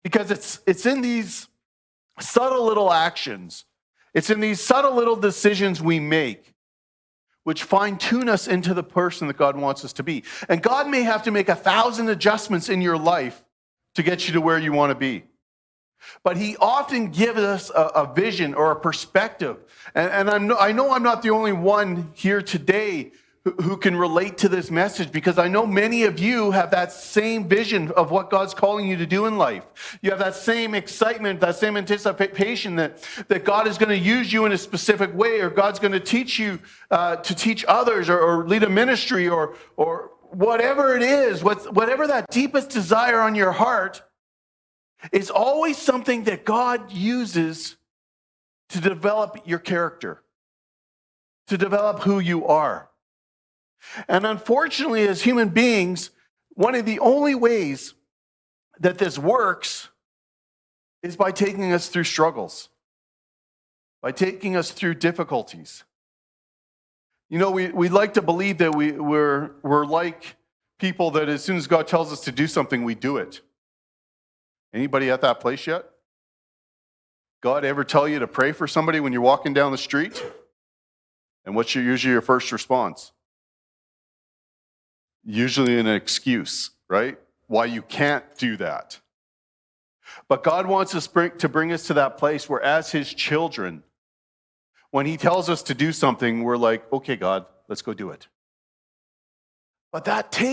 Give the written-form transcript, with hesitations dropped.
Because it's in these subtle little actions, it's in these subtle little decisions we make, which fine-tune us into the person that God wants us to be. And God may have to make 1,000 adjustments in your life to get you to where you want to be. But he often gives us a vision or a perspective. And I know I'm not the only one here today who can relate to this message, because I know many of you have that same vision of what God's calling you to do in life. You have that same excitement, that same anticipation that God is going to use you in a specific way, or God's going to teach you to teach others, or lead a ministry, or whatever it is, whatever that deepest desire on your heart is always something that God uses to develop your character, to develop who you are. And unfortunately, as human beings, one of the only ways that this works is by taking us through struggles, by taking us through difficulties. You know, we like to believe that we're like people that as soon as God tells us to do something, we do it. Anybody at that place yet? God ever tell you to pray for somebody when you're walking down the street? And what's usually your first response? Usually an excuse, right? Why you can't do that. But God wants us to bring us to that place where, as his children, when he tells us to do something, we're like, okay, God, let's go do it. But that takes